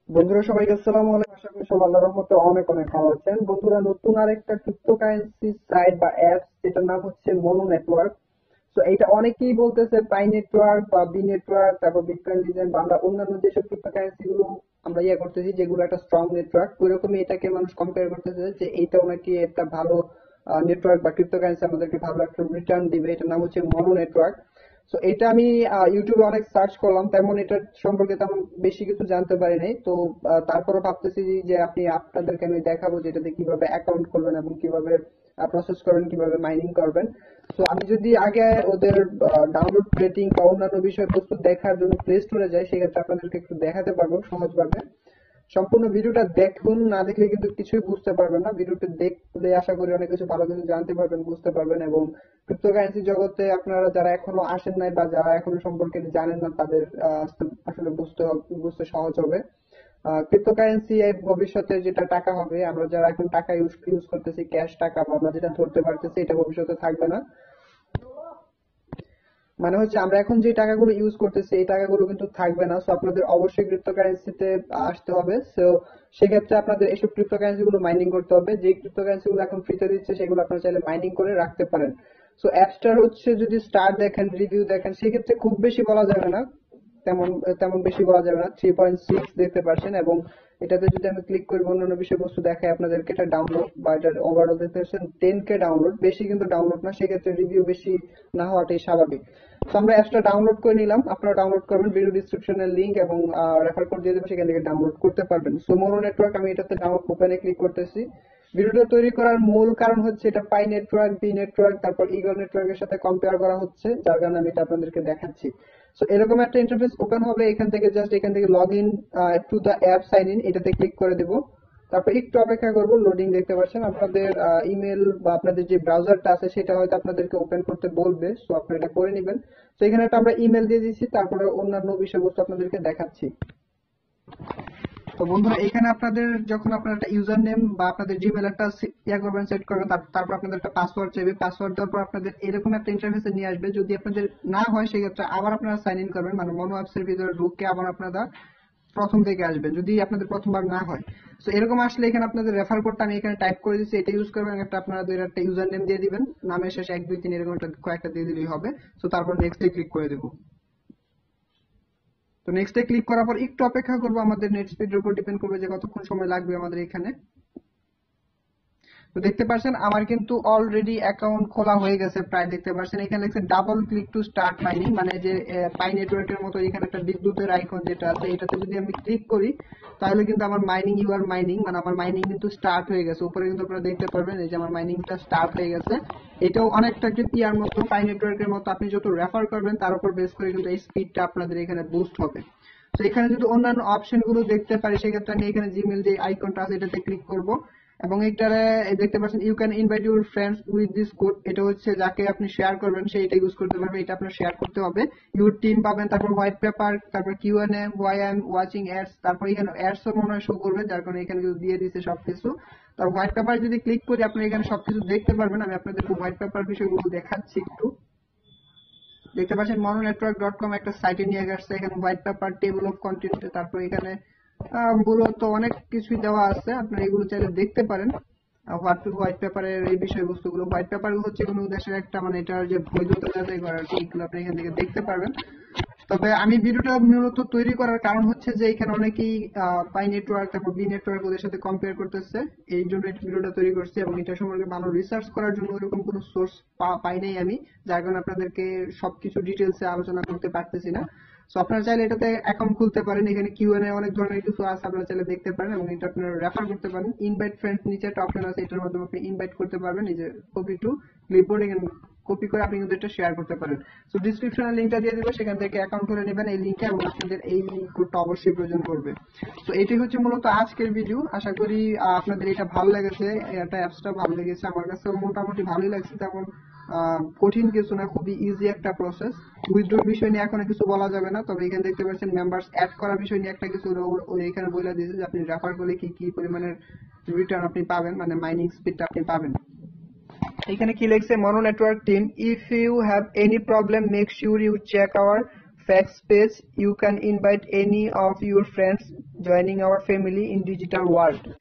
বন্ধুরা সবাইকে আসসালামু আলাইকুম। আশা করি সবাই আল্লাহর রহমতে অনেক অনেক ভালো আছেন। বন্ধুরা, নতুন আরেকটা ক্রিপ্টোকারেন্সি সাইট বা অ্যাপ, যেটার নাম হচ্ছে মোনো নেটওয়ার্ক। তো এটা অনেকেই বলতেছে পাই নেটওয়ার্ক বা বি নেটওয়ার্ক, তারপর বিটকয়েন ডিজাইন বা আমরা অন্যান্য যেসব ক্রিপ্টোকারেন্সি গুলো আমরা করতেছি, যেগুলো একটা স্ট্রং নেটওয়ার্ক, ওইরকমই এটাকে মানুষ কম্পেয়ার করতেছে যে এইটাও নাকি একটা ভালো নেটওয়ার্ক বা ক্রিপ্টোকারেন্সি আমাদেরকে ভালো একটা রিটার্ন দিবে। এটার নাম হচ্ছে মোনো নেটওয়ার্ক। তো এটা আমি ইউটিউবে অনেক সার্চ করলাম, তেমন এটা সম্পর্কে তেমন বেশি কিছু জানতে পারি নাই। তো তারপরে ভাবতেছি যে আপনাদেরকে আমি দেখাবো যে এটাতে কিভাবে অ্যাকাউন্ট করবেন এবং কিভাবে প্রসেস করবেন, কিভাবে মাইনিং করবেন। তো আমি যদি আগে ওদের ডাউনলোড রেটিং বা অন্যান্য বিষয়বস্তু দেখার জন্য প্লে স্টোরে যাই, সেক্ষেত্রে আপনাদেরকে একটু দেখাতে পারবো সহজভাবে। সম্পূর্ণ ভিডিওটা দেখুন, না দেখলে কিন্তু কিছুই বুঝতে পারবেন না। ভিডিওটা দেখলে আশা করি অনেক কিছু ভালো কিছু জানতে পারবেন, বুঝতে পারবেন। এবং ক্রিপ্টোকারেন্সি জগতে আপনারা যারা এখনো আসেন নাই বা যারা এখনো সম্পর্কে জানেন না, তাদের আসলে বুঝতে সহজ হবে। ক্রিপ্টোকারেন্সি ভবিষ্যতে যেটা টাকা হবে, আমরা যারা এখন টাকা ইউজ করতেছি, ক্যাশ টাকা বা আমরা যেটা ধরতে পারতেছি, এটা ভবিষ্যতে থাকবে না। মানে হচ্ছে আমরা এখন যে টাকাগুলো ইউজ করতেছি এই টাকাগুলো কিন্তু থাকবে না। সো আপনাদের অবশ্যই ক্রিপ্টোকারেন্সিতে আসতে হবে। সো সেক্ষেত্রে আপনাদের এইসব ক্রিপ্টোকারেন্সি গুলো মাইনিং করতে হবে। যে ক্রিপ্টোকারেন্সি গুলো এখন ফ্রিতে দিচ্ছে সেগুলো আপনারা চাইলে মাইনিং করে রাখতে পারেন। সো অ্যাপসটার হচ্ছে যদি স্টার দেখেন, রিভিউ দেখেন, সেক্ষেত্রে খুব বেশি বলা যাবে না। তেমন তেমন বেশি বলা যাবে না। 3.6 দেখতে পাচ্ছেন। এবং এটাতে যদি আমি ক্লিক করি, অন্যান্য বিষয়বস্তু দেখায় আপনাদেরকে, এটা ডাউনলোড বা এটা ওভারঅল দেখতে পাচ্ছেন 10K ডাউনলোড, বেশি কিন্তু ডাউনলোড না। সেক্ষেত্রে রিভিউ বেশি না হওয়াটাই স্বাভাবিক। তো আমরা অ্যাপসটা ডাউনলোড করে নিলাম। আপনারা ডাউনলোড করবেন, ভিডিও ডিসক্রিপশনের লিংক এবং রেফার কোড দিয়ে দেবো, সেখান থেকে ডাউনলোড করতে পারবেন। সো মোনো নেটওয়ার্ক, আমি এটাতে ডাউনলোড ওপেনে ক্লিক করতেছি। ভিডিওটা তৈরি করার মূল কারণ হচ্ছে এটা পাই নেটওয়ার্ক, বি নেটওয়ার্ক, তারপর ইগল নেটওয়ার্কের সাথে কম্পেয়ার করা হচ্ছে, যার কারণে আমি এটা আপনাদেরকে দেখাচ্ছি। সো এরকম একটা ইন্টারফেস ওপেন হবে। এখান থেকে log in to the app, sign in, এটাতে ক্লিক করে দেবো। তারপর একটু অপেক্ষা করবো, লোডিং দেখতে পাচ্ছেন। আপনাদের ইমেল বা আপনাদের যে ব্রাউজারটা আছে সেটা হয়তো আপনাদেরকে ওপেন করতে বলবে, সো আপনারা এটা করে নেবেন। তো এখানে একটা আমরা ইমেল দিয়ে দিচ্ছি, তারপরে অন্যান্য বিষয়বস্তু আপনাদেরকে দেখাচ্ছি। তো বন্ধুরা, এখানে আপনাদের যখন আপনার একটা ইউজার নেম বা আপনাদের জিমেল একটা করবেন, সেট করবেন, তারপর আপনাদের একটা পাসওয়ার্ড চাইবে। পাসওয়ার্ড দেওয়ার পর আপনাদের এরকম একটা ইন্টারফেসে নিয়ে আসবে। যদি আপনাদের না হয় সেক্ষেত্রে আবার আপনারা সাইন ইন করবেন, মানে মনো অ্যাপসের ভিতরে ঢুকে আবার আপনারা প্রথম থেকে আসবেন, যদি আপনাদের প্রথমবার না হয়। তো এরকম আসলে এখানে আপনাদের রেফার কোডটা আমি এখানে টাইপ করে দিচ্ছি, এটা ইউজ করবেন। একটা আপনাদের একটা ইউজার নেম দিয়ে দিবেন, নামের শেষে 1 2 3 এরকম একটা কয়েকটা দিয়ে দিলেই হবে। তো তারপর নেক্সটে ক্লিক করে দেবো। তো নেক্সটে ক্লিক করার পর একটু অপেক্ষা করবো, আমাদের নেট স্পিডের উপর ডিপেন্ড করবে যে কতক্ষণ সময় লাগবে আমাদের এখানে। তো দেখতে পাচ্ছেন আমার কিন্তু অলরেডি অ্যাকাউন্ট খোলা হয়ে গেছে প্রায়। দেখতে পাচ্ছেন এখানে লেখছে double click to start mining, মানে যে পাই নেটওয়ার্কের মতো এখানে একটা বিদ্যুতের আইকন যেটা আছে, এটাতে যদি আমি ক্লিক করি তাহলে কিন্তু আমার মাইনিং, ইউ আর মাইনিং, মানে আমার মাইনিং কিন্তু স্টার্ট হয়ে গেছে। উপরে কিন্তু আপনারা দেখতে পারবেন এই যে আমার মাইনিংটা স্টার্ট হয়ে গেছে। এটাও অনেকটা একটা ইয়ার মতো, পাই নেটওয়ার্কের মতো। আপনি যত রেফার করবেন তার উপর বেস করে কিন্তু এই স্পিডটা আপনাদের এখানে বুস্ট হবে। তো এখানে যদি অন্যান্য অপশন গুলো দেখতে পারি, সেক্ষেত্রে আমি এখানে জিমেল যে আইকনটা আছে এটাতে ক্লিক করব। এবং এটারে দেখতে পাচ্ছেন you can invite your friends with this code, এটা হচ্ছে যাকে আপনি শেয়ার করবেন সে এটা ইউজ করতে পারবে। এটা আপনার শেয়ার করতে হবে। ইউর টিম পাবেন, তারপর হোয়াইট পেপার, তারপর Q and A, why I am watching ads, তারপর এখানে অ্যাডস ও মনে হয় শো করবে, যার কারণে এখানে কিন্তু দিয়ে দিয়েছে সবকিছু। তারপর হোয়াইট পেপার যদি ক্লিক করি আপনি এখানে সবকিছু দেখতে পারবেন। আমি আপনাদেরকে হোয়াইট পেপার বিষয়গুলো দেখাচ্ছি একটু। দেখতে পাচ্ছেন monoNetwork.com একটা সাইটে নিয়ে গেছে। এখানে white paper, table of content, তারপর এখানে মূলত অনেক কিছুই দেওয়া আছে, আপনারা এগুলো চাইলে দেখতে পারেন। হোয়াইট পেপারের এই বিষয়বস্তুগুলো, হোয়াইট পেপার হচ্ছে কোনো দেশের একটা, মানে এটার যে বৈধতা যাচাই করার, এইগুলো আপনি এখান থেকে দেখতে পারবেন। তবে আমি ভিডিওটা মূলত তৈরি করার কারণ হচ্ছে যে এখানে অনেকেই পাই নেটওয়ার্ক, তারপর বি নেটওয়ার্ক ওদের সাথে কম্পেয়ার করতেছে, এই জন্য এই ভিডিওটা তৈরি করছি। এবং এটা সম্পর্কে ভালো রিসার্চ করার জন্য ওরকম কোনো সোর্স পাই নাই আমি, যার কারণে আপনাদেরকে সবকিছু ডিটেলসে আলোচনা করতে পারতেছি না। সো আপনারা চাইলে এটাতে অ্যাকাউন্ট খুলতে পারেন। এখানে কিউএনএ অনেক ধরনের কিছু আছে, আপনারা চাইলে দেখতে পারেন এবং এটা আপনারা রেফার করতে পারেন। ইনভাইট ফ্রেন্ডস নিচে একটা অপশন আছে, এটার মাধ্যমে আপনি ইনভাইট করতে পারবেন। এই যে কপি টু ক্লিপবোর্ড, এখানে কপি করে আপনি কিন্তু এটা শেয়ার করতে পারেন। সো ডিসক্রিপশনে লিংকটা দিয়ে দিব, সেখান থেকে অ্যাকাউন্ট করে নেবেন এই লিংকে, এবং আপনাদের এই কোডটা অবশ্যই প্রয়োজন পড়বে। তো এটাই হচ্ছে মূলত আজকের ভিডিও। আশা করি আপনাদের এটা ভালো লেগেছে, এটা অ্যাপসটা ভালো লেগেছে। আমার কাছে মোটামুটি ভালোই লাগছে, তেমন কঠিন কিছু না, খুবই ইজি একটা প্রসেস। উইথড্র বিষয় নিয়ে এখন কিছু বলা যাবে না, তবে এখানে দেখতে পাচ্ছেন মেম্বার্স অ্যাড করার বিষয় নিয়ে একটা কিছু এখানে বলে দিয়েছে যে আপনি রেফার করলে কি কি পরিমাণের রিটার্ন আপনি পাবেন, মানে মাইনিং স্পিডটা আপনি পাবেন। এখানে কি লিখছে, mono network team, if you have any problem make sure you check our FAQs page, you can invite any of your friends joining our family in digital world.